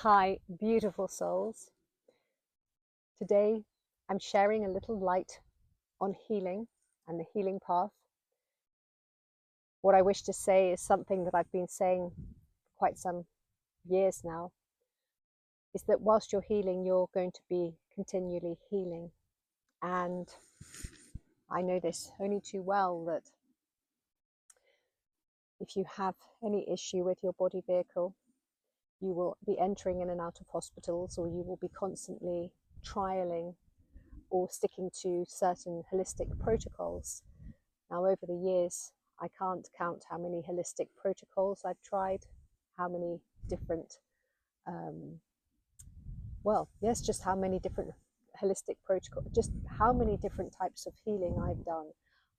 Hi, beautiful souls. Today I'm sharing a little light on healing and the healing path. What I wish to say is something that I've been saying for quite some years now, is that whilst you're healing, you're going to be continually healing. And I know this only too well, that if you have any issue with your body vehicle, you will be entering in and out of hospitals, or you will be constantly trialing or sticking to certain holistic protocols. Now, over the years, I can't count how many holistic protocols I've tried, how many different, just how many different holistic protocols, just how many different types of healing I've done.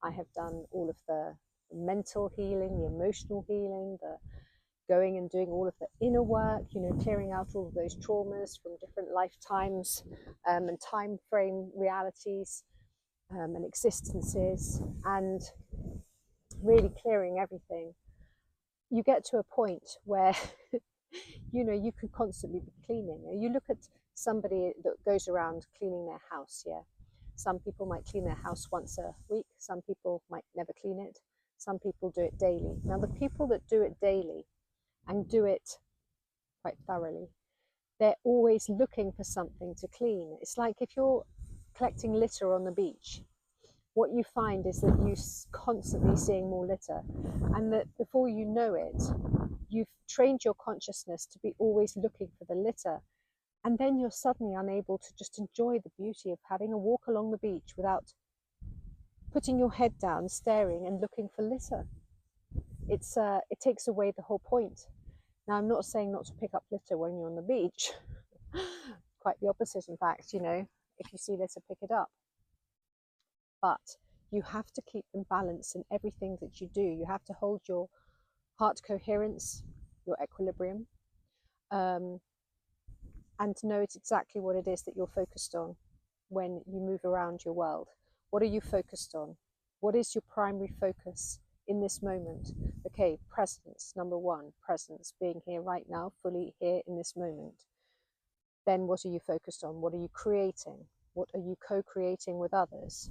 I have done all of the mental healing, the emotional healing, the going and doing all of the inner work, clearing out all of those traumas from different lifetimes and time frame realities and existences, and really clearing everything. You get to a point where you can constantly be cleaning. You look at somebody that goes around cleaning their house. Some people might clean their house once a week, some people might never clean it, some people do it daily. Now, the people that do it daily and do it quite thoroughly, they're always looking for something to clean. It's like if you're collecting litter on the beach, what you find is that you're constantly seeing more litter, and that before you know it, you've trained your consciousness to be always looking for the litter, and then you're suddenly unable to just enjoy the beauty of having a walk along the beach without putting your head down, staring and looking for litter. It takes away the whole point. Now, I'm not saying not to pick up litter when you're on the beach. Quite the opposite, in fact. If you see litter, pick it up. But you have to keep them balanced in everything that you do. You have to hold your heart coherence, your equilibrium, and know it's exactly what it is that you're focused on when you move around your world. What are you focused on? What is your primary focus in this moment? Okay, presence, number one, presence, being here right now, fully here in this moment. Then what are you focused on? What are you creating? What are you co-creating with others?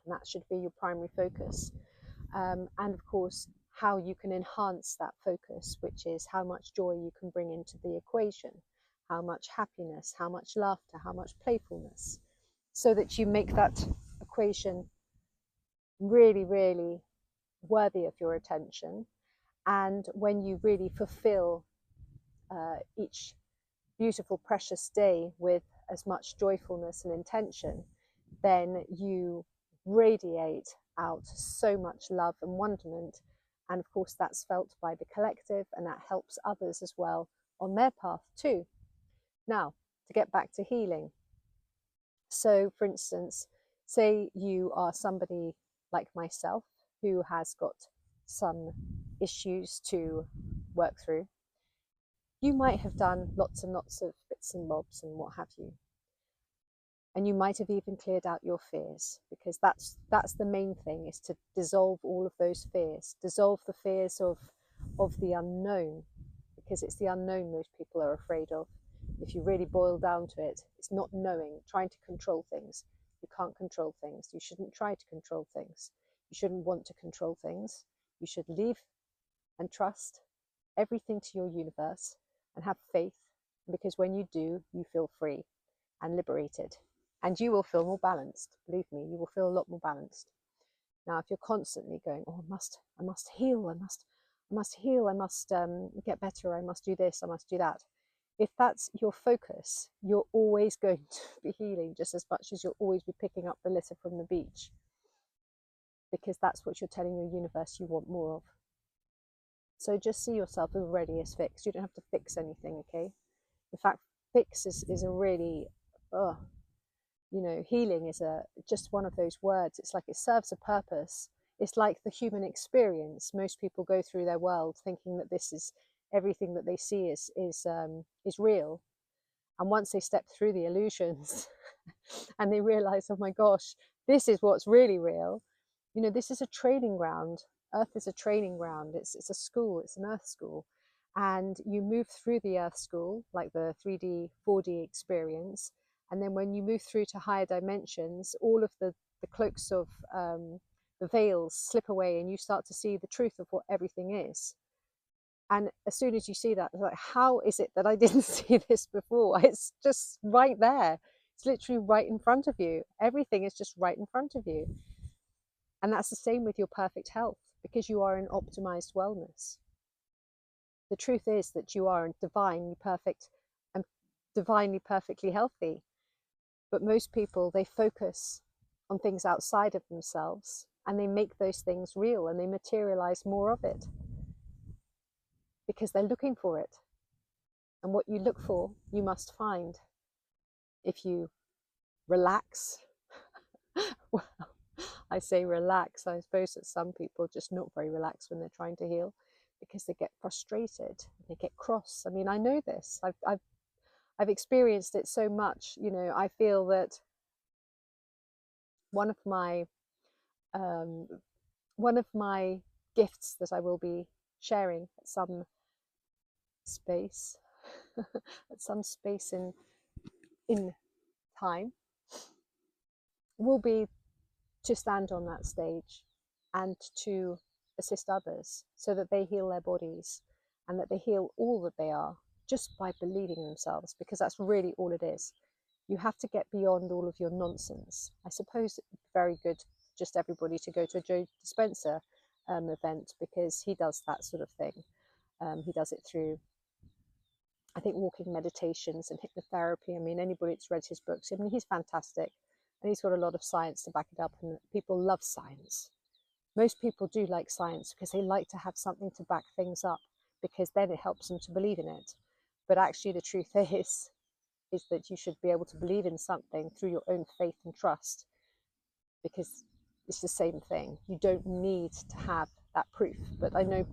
And that should be your primary focus. And of course, how you can enhance that focus, which is how much joy you can bring into the equation, how much happiness, how much laughter, how much playfulness, so that you make that equation really, really worthy of your attention. And when you really fulfill each beautiful, precious day with as much joyfulness and intention, then you radiate out so much love and wonderment. And of course, that's felt by the collective, and that helps others as well on their path too. Now, to get back to healing. So, for instance, say you are somebody like myself who has got some issues to work through. You might have done lots and lots of bits and bobs and what have you. And you might have even cleared out your fears, because that's the main thing, is to dissolve all of those fears, dissolve the fears of the unknown, because it's the unknown most people are afraid of. If you really boil down to it, it's not knowing, trying to control things. You can't control things. You shouldn't try to control things. You shouldn't want to control things. You should leave and trust everything to your universe and have faith, because when you do, you feel free and liberated. And you will feel more balanced. Believe me, you will feel a lot more balanced. Now, if you're constantly going, oh, I must heal, I must heal, I must get better, I must do this, I must do that. If that's your focus, you're always going to be healing just as much as you'll always be picking up the litter from the beach, because that's what you're telling your universe you want more of. So just see yourself already as fixed. You don't have to fix anything, okay? In fact, fix is a really, healing is just one of those words. It's like it serves a purpose. It's like the human experience. Most people go through their world thinking that this is everything that they see is real. And once they step through the illusions and they realize, oh my gosh, this is what's really real. This is a training ground. Earth is a training ground. It's a school. It's an earth school. and you move through the earth school, like the 3D, 4D experience. And then when you move through to higher dimensions, all of the cloaks of the veils slip away, and you start to see the truth of what everything is. And as soon as you see that, it's like, how is it that I didn't see this before? It's just right there. It's literally right in front of you. Everything is just right in front of you. And that's the same with your perfect health, because you are in optimized wellness. The truth is that you are divinely perfect and divinely perfectly healthy. But most people, they focus on things outside of themselves, and they make those things real, and they materialize more of it because they're looking for it. And what you look for, you must find. If you relax, well, I say relax. I suppose that some people are just not very relaxed when they're trying to heal, because they get frustrated, they get cross. I mean, I know this. I've experienced it so much. You know, I feel that one of my gifts that I will be sharing at some space, at some space in time, will be to stand on that stage and to assist others so that they heal their bodies, and that they heal all that they are, just by believing in themselves, because that's really all it is. You have to get beyond all of your nonsense. I suppose it's very good just everybody to go to a Joe Dispenza event, because he does that sort of thing. He does it through, I think, walking meditations and hypnotherapy. I mean, anybody that's read his books, I mean, he's fantastic, and he's got a lot of science to back it up, and people love science. Most people do like science because they like to have something to back things up, because then it helps them to believe in it. But actually the truth is that you should be able to believe in something through your own faith and trust, because it's the same thing. You don't need to have that proof. But I know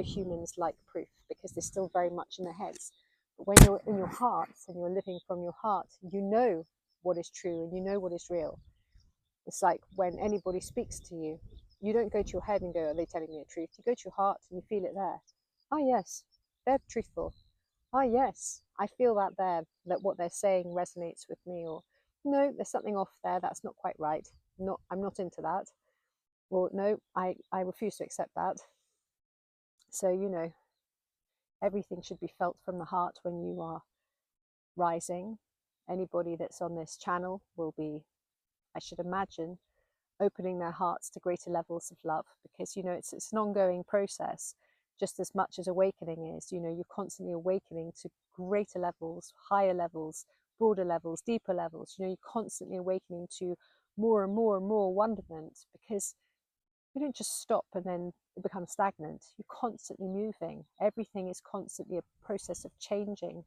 humans like proof, because they're still very much in their heads. But when you're in your heart and you're living from your heart, you know what is true and you know what is real. It's like when anybody speaks to you, you don't go to your head and go, are they telling me the truth? You go to your heart and you feel it there. Oh yes, they're truthful. Oh yes, I feel that there, that what they're saying resonates with me. Or no, there's something off there, that's not quite right. I'm not into that. Or no, I refuse to accept that. So, you know, everything should be felt from the heart when you are rising. Anybody that's on this channel will be, I should imagine, opening their hearts to greater levels of love, because, you know, it's an ongoing process, just as much as awakening is. You know, you're constantly awakening to greater levels, higher levels, broader levels, deeper levels. You know, you're constantly awakening to more and more and more wonderment, because you don't just stop and then it becomes stagnant. You're constantly moving. Everything is constantly a process of changing,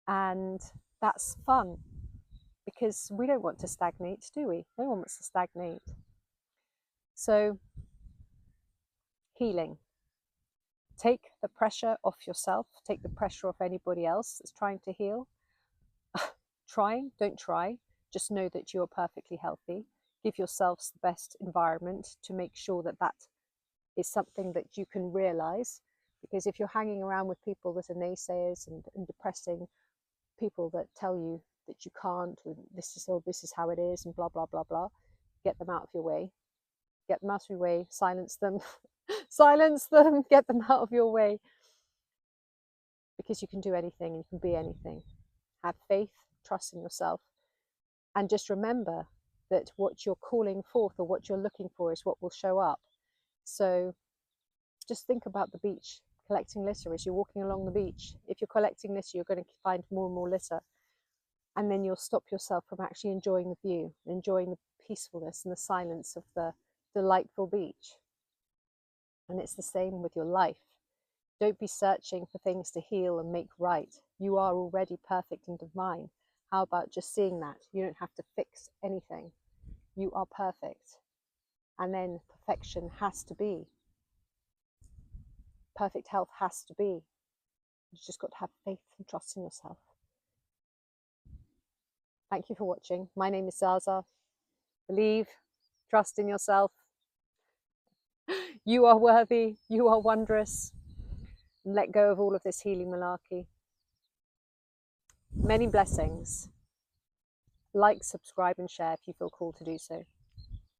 and that's fun, because we don't want to stagnate, do we? No one wants to stagnate. So, healing. Take the pressure off yourself, take the pressure off anybody else that's trying to heal. Don't try. Just know that you are perfectly healthy. Give yourselves the best environment to make sure that that is something that you can realize. Because if you're hanging around with people that are naysayers and depressing, people that tell you that you can't, or this is how it is, and blah, blah, blah, blah, get them out of your way. Get them out of your way, silence them, silence them, get them out of your way. Because you can do anything and you can be anything. Have faith, trust in yourself, and just remember that what you're calling forth or what you're looking for is what will show up. So just think about the beach, collecting litter as you're walking along the beach. If you're collecting litter, you're going to find more and more litter. And then you'll stop yourself from actually enjoying the view, enjoying the peacefulness and the silence of the delightful beach. And it's the same with your life. Don't be searching for things to heal and make right. You are already perfect and divine. How about just seeing that? You don't have to fix anything. You are perfect. And then perfection has to be. Perfect health has to be. You've just got to have faith and trust in yourself. Thank you for watching. My name is Zaza. Believe, trust in yourself. You are worthy. You are wondrous. let go of all of this healing malarkey. Many blessings. Like, subscribe and share if you feel called to do so.